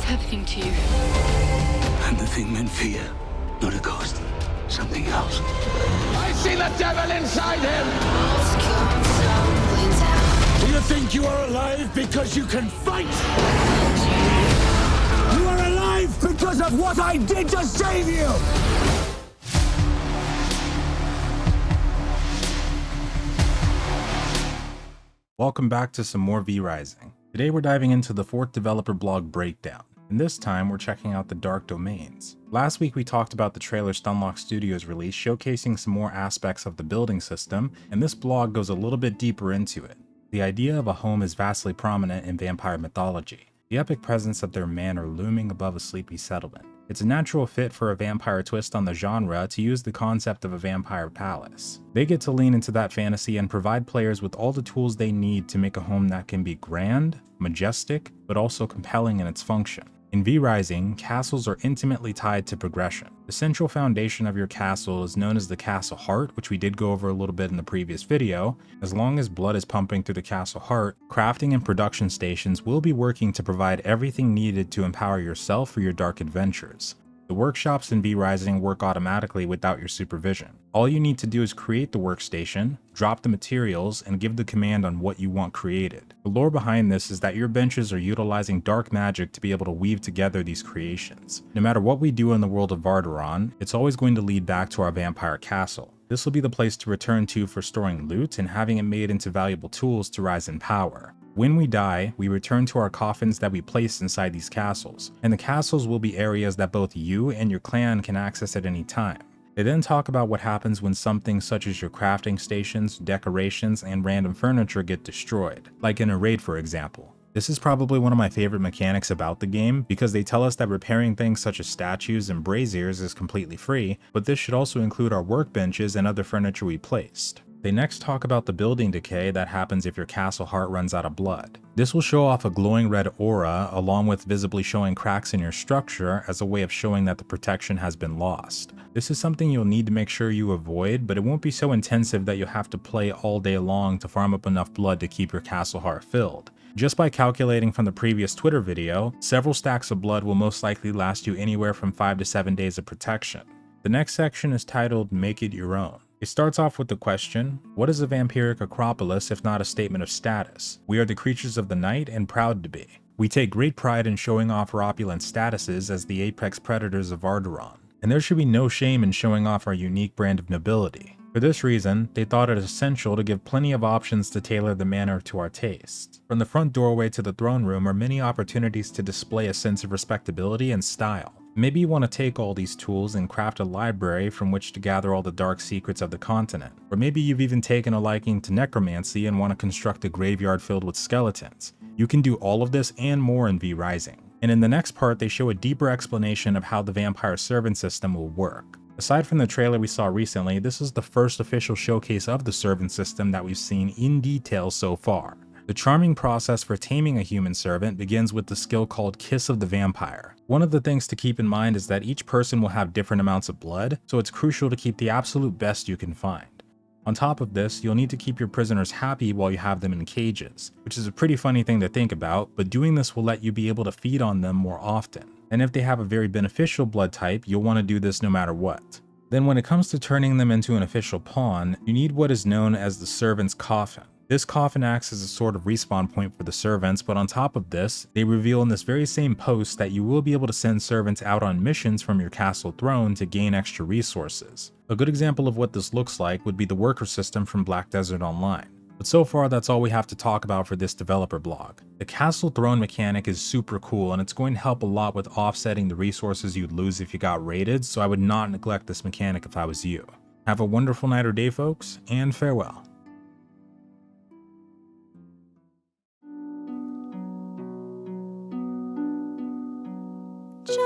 happening to you? And the thing meant fear, not a ghost. Something else. I see the devil inside him! Do you think you are alive because you can fight? You are alive because of what I did to save you! Welcome back to some more V-Rising. Today we're diving into the 4th developer blog breakdown, and this time we're checking out the Dark Domains. Last week we talked about the trailer Stunlock Studios release showcasing some more aspects of the building system, and this blog goes a little bit deeper into it. The idea of a home is vastly prominent in vampire mythology, the epic presence of their manor looming above a sleepy settlement. It's a natural fit for a vampire twist on the genre to use the concept of a vampire palace. They get to lean into that fantasy and provide players with all the tools they need to make a home that can be grand, majestic, but also compelling in its function. In V-Rising, castles are intimately tied to progression. The central foundation of your castle is known as the castle heart, which we did go over a little bit in the previous video. As long as blood is pumping through the castle heart, crafting and production stations will be working to provide everything needed to empower yourself for your dark adventures. The workshops in V-Rising work automatically without your supervision. All you need to do is create the workstation, drop the materials, and give the command on what you want created. The lore behind this is that your benches are utilizing dark magic to be able to weave together these creations. No matter what we do in the world of Vardaron, it's always going to lead back to our vampire castle. This will be the place to return to for storing loot and having it made into valuable tools to rise in power. When we die, we return to our coffins that we placed inside these castles, and the castles will be areas that both you and your clan can access at any time. They then talk about what happens when something such as your crafting stations, decorations, and random furniture get destroyed, like in a raid for example. This is probably one of my favorite mechanics about the game because they tell us that repairing things such as statues and braziers is completely free, but this should also include our workbenches and other furniture we placed. They next talk about the building decay that happens if your castle heart runs out of blood. This will show off a glowing red aura along with visibly showing cracks in your structure as a way of showing that the protection has been lost. This is something you'll need to make sure you avoid, but it won't be so intensive that you'll have to play all day long to farm up enough blood to keep your castle heart filled. Just by calculating from the previous Twitter video, several stacks of blood will most likely last you anywhere from 5 to 7 days of protection. The next section is titled Make It Your Own. It starts off with the question, what is a vampiric acropolis if not a statement of status? We are the creatures of the night and proud to be. We take great pride in showing off our opulent statuses as the apex predators of Vardaron, and there should be no shame in showing off our unique brand of nobility. For this reason, they thought it essential to give plenty of options to tailor the manor to our tastes. From the front doorway to the throne room are many opportunities to display a sense of respectability and style. Maybe you want to take all these tools and craft a library from which to gather all the dark secrets of the continent. Or maybe you've even taken a liking to necromancy and want to construct a graveyard filled with skeletons. You can do all of this and more in V-Rising. And in the next part, they show a deeper explanation of how the vampire servant system will work. Aside from the trailer we saw recently, this is the first official showcase of the servant system that we've seen in detail so far. The charming process for taming a human servant begins with the skill called Kiss of the Vampire. One of the things to keep in mind is that each person will have different amounts of blood, so it's crucial to keep the absolute best you can find. On top of this, you'll need to keep your prisoners happy while you have them in cages, which is a pretty funny thing to think about, but doing this will let you be able to feed on them more often. And if they have a very beneficial blood type, you'll want to do this no matter what. Then when it comes to turning them into an official pawn, you need what is known as the servant's coffin. This coffin acts as a sort of respawn point for the servants, but on top of this, they reveal in this very same post that you will be able to send servants out on missions from your castle throne to gain extra resources. A good example of what this looks like would be the worker system from Black Desert Online. But so far that's all we have to talk about for this developer blog. The castle throne mechanic is super cool and it's going to help a lot with offsetting the resources you'd lose if you got raided, so I would not neglect this mechanic if I was you. Have a wonderful night or day folks, and farewell. Just